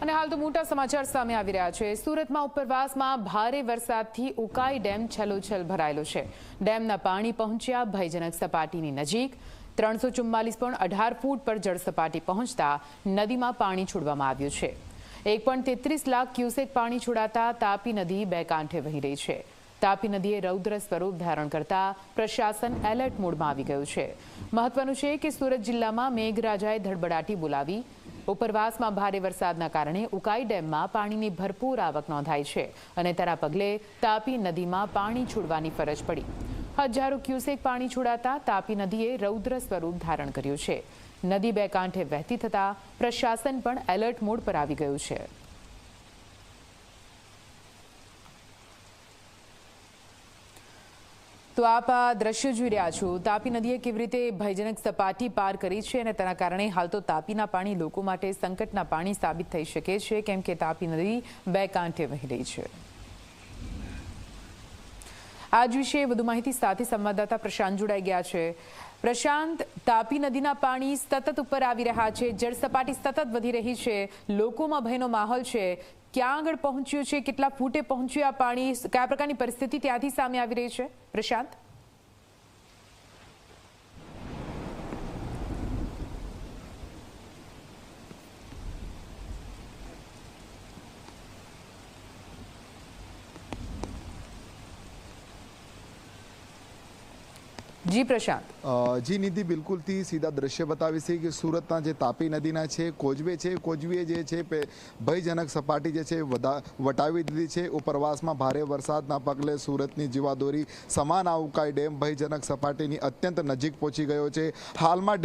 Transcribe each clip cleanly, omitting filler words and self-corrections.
અને હાલ તો મોટા સમાચાર સામે આવી રહ્યા છે। સુરતમાં ઉપરવાસમાં ભારે વરસાદથી ઉકાઈ ડેમ છલોછલ ભરાયેલો છે। ડેમના પાણી પહોંચ્યા ભયજનક સપાટીની નજીક। 344.18 ફૂટ પર જળ સપાટી પહોંચતા નદીમાં પાણી છોડવામાં આવ્યું છે। 1.33 લાખ ક્યુસેક પાણી છોડાતા તાપી નદી બે કાંઠે વહી રહી છે। તાપી નદીએ રૌદ્ર સ્વરૂપ ધારણ કરતા પ્રશાસન એલર્ટ મોડમાં આવી ગયું છે। મહત્વનું છે કે સુરત જિલ્લામાં મેઘરાજાએ ધડબડાટી બોલાવી। ઉપરવાસમાં ભારે વરસાદના કારણે ઉકાઈ ડેમમાં પાણીની ભરપૂર આવક નોંધાઈ છે અને તેના પગલે તાપી નદીમાં પાણી છોડવાની ફરજ પડી। હજારો ક્યુસેક પાણી છોડાતા તાપી નદીએ રૌદ્ર સ્વરૂપ ધારણ કર્યું છે। નદી બે કાંઠે વહેતી થતા પ્રશાસન પણ એલર્ટ મોડ પર આવી ગયું છે। તો આપ આ દ્રશ્ય જોઈ રહ્યા છો। તાપી નદીએ કેવી રીતે ભયજનક સપાટી પાર કરી છે અને તેના કારણે હાલ તો તાપીના પાણી લોકો માટે સંકટના પાણી સાબિત થઈ શકે છે, કેમ કે તાપી નદી બે કાંઠે વહી રહી છે। આજ વિશે વધુ માહિતી સાથે સંવાદદાતા પ્રશાંત જોડાઈ ગયા છે। પ્રશાંત, તાપી નદીના પાણી સતત ઉપર આવી રહ્યા છે, જળ સપાટી સતત વધી રહી છે, લોકોમાં ભયનો માહોલ છે। ક્યાં આગળ પહોંચ્યું છે, કેટલા ફૂટે પહોંચ્યું આ પાણી, કયા પ્રકારની પરિસ્થિતિ ત્યાંથી સામે આવી રહી છે પ્રશાંત? જી પ્રશાંત। જી નિધિ, બિલકુલથી સીધા દ્રશ્ય બતાવી છે કે સુરતના જે તાપી નદીના છે કોઝવે છે, કોઝવે જે છે ભયજનક સપાટી જે છે વટાવી દીધી છે। ઉપરવાસમાં ભારે વરસાદના પગલે સુરતની જીવાદોરી સમાન આ ઉકાઈ ડેમ ભયજનક સપાટીની અત્યંત નજીક પહોંચી ગયો છે। હાલમાં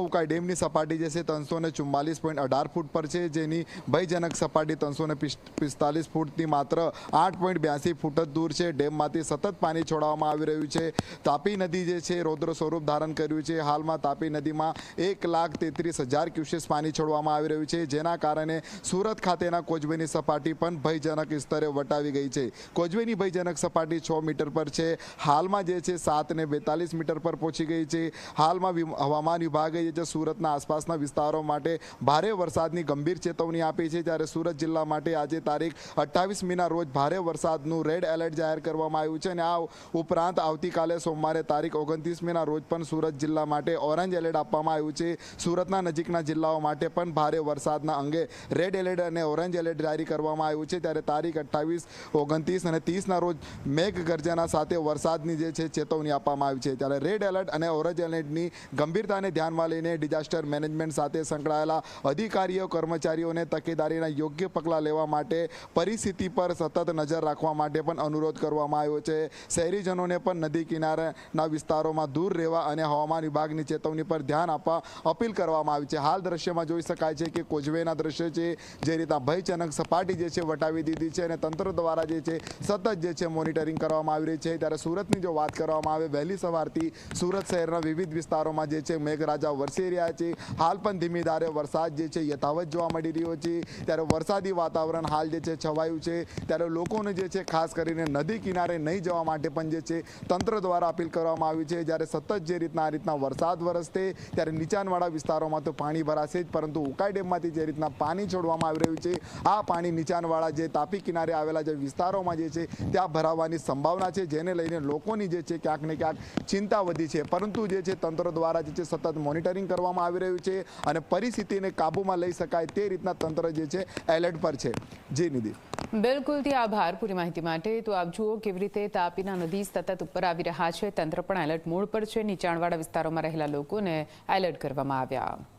ઉકાઈ ડેમની સપાટી જે છે 344.18 ફૂટ પર છે, જેની ભયજનક સપાટી 345 ફૂટથી માત્ર 8.82 ફૂટ જ દૂર છે। ડેમમાંથી સતત પાણી છોડવામાં આવી રહ્યું છે। તાપી નદી જે છે રૌદ્ર સ્વરૂપ ધારણ કર્યું છે। હાલમાં તાપી નદીમાં 1,33,000 ક્યુસેક પાણી છોડવામાં આવી રહ્યું છે, જેના કારણે સુરત ખાતેના કોઝવેની સપાટી પણ ભયજનક સ્તરે વટાવી ગઈ છે। કોઝવેની ભયજનક સપાટી 6 મીટર પર છે, હાલમાં જે છે 7.42 મીટર પર પહોંચી ગઈ છે। હાલમાં હવામાન વિભાગે જે સુરતના આસપાસના વિસ્તારો માટે ભારે વરસાદની ગંભીર ચેતવણી આપી છે, ત્યારે સુરત જિલ્લા માટે આજે તારીખ 28 મીના રોજ ભારે વરસાદનું રેડ એલર્ટ જાહેર કરવામાં આવ્યું છે અને આ ઉપરાંત આવતીકાલે સોમવારે તારીખ 29 મીના રોજ પણ સુરત જિલ્લા માટે ઓરેન્જ એલર્ટ આપવામાં આવ્યું છે। સુરતના નજીકના જિલ્લાઓ માટે પણ ભારે વરસાદના અંગે રેડ એલર્ટ અને ઓરેન્જ એલર્ટ જારી કરવામાં આવ્યું છે। ત્યારે તારીખ 28, 29 અને 30ના રોજ મેઘગર્જના સાથે વરસાદની જે છે ચેતવણી આપવામાં આવી છે। ત્યારે રેડ એલર્ટ અને ઓરેન્જ એલર્ટની ગંભીરતાને ધ્યાનમાં લઈને ડિઝાસ્ટર મેનેજમેન્ટ સાથે સંકળાયેલા અધિકારીઓ કર્મચારીઓને તકેદારીના યોગ્ય પગલાં લેવા માટે પરિસ્થિતિ પર સતત નજર રાખવા માટે પણ અનુરોધ કરવામાં આવ્યો છે। શહેરીજનોને પણ નદી કિનારાના વિસ્તારોમાં દૂર રહેવા અને હવામાન વિભાગની ચેતવણી પર ધ્યાન આપવા અપીલ કરવામાં આવી છે। હાલ દ્રશ્યમાં જોઈ શકાય છે કે કોઝવેના દ્રશ્ય છે, જે રીતના ભયજનક સપાટી જે છે વટાવી દીધી છે અને તંત્ર દ્વારા જે છે સતત જે છે મોનિટરિંગ કરવામાં આવી રહી છે। ત્યારે સુરતની જો વાત કરવામાં આવે, વહેલી સવારથી સુરત શહેરના વિવિધ વિસ્તારોમાં જે છે મેઘરાજા વરસી રહ્યા છે। હાલ પણ ધીમી ધારે વરસાદ જે છે યથાવત જોવા મળી રહ્યો છે। ત્યારે વરસાદી વાતાવરણ હાલ જે છે છવાયું છે। ત્યારે લોકોને જે છે ખાસ કરીને નદી કિનારે નહીં જવા માટે પણ જે છે તંત્ર દ્વારા અપીલ કરવામાં આવી છે। જ્યારે સતત જે રીતના વરસાદ વરસશે ત્યારે નીચાણવાળા વિસ્તારોમાં તો પાણી ભરાશે જ, પરંતુ ઉકાઈ ડેમમાંથી જે રીતના પાણી છોડવામાં આવી રહ્યું છે, આ પાણી નીચાણવાળા જે તાપી કિનારે આવેલા જે વિસ્તારોમાં જે છે ત્યાં ભરાવાની સંભાવના છે, જેને લઈને લોકોની જે છે ક્યાંક ને ક્યાંક ચિંતા વધી છે। પરંતુ જે છે તંત્ર દ્વારા જે છે સતત મોનિટરિંગ કરવામાં આવી રહ્યું છે અને પરિસ્થિતિને કાબૂમાં લઈ શકાય તે રીતના તંત્ર જે છે એલર્ટ પર છે। જી નિધિ, બિલકુલ, આભાર પૂરી માહિતી માટે। તો આપ જુઓ કેવી રીતે તાપીના નદી સતત ઉપર આવી રહ્યા છે, તંત્ર પણ એલર્ટ મોડ પર છે, નીચાણવાળા વિસ્તારોમાં રહેલા લોકોને એલર્ટ કરવામાં આવ્યા।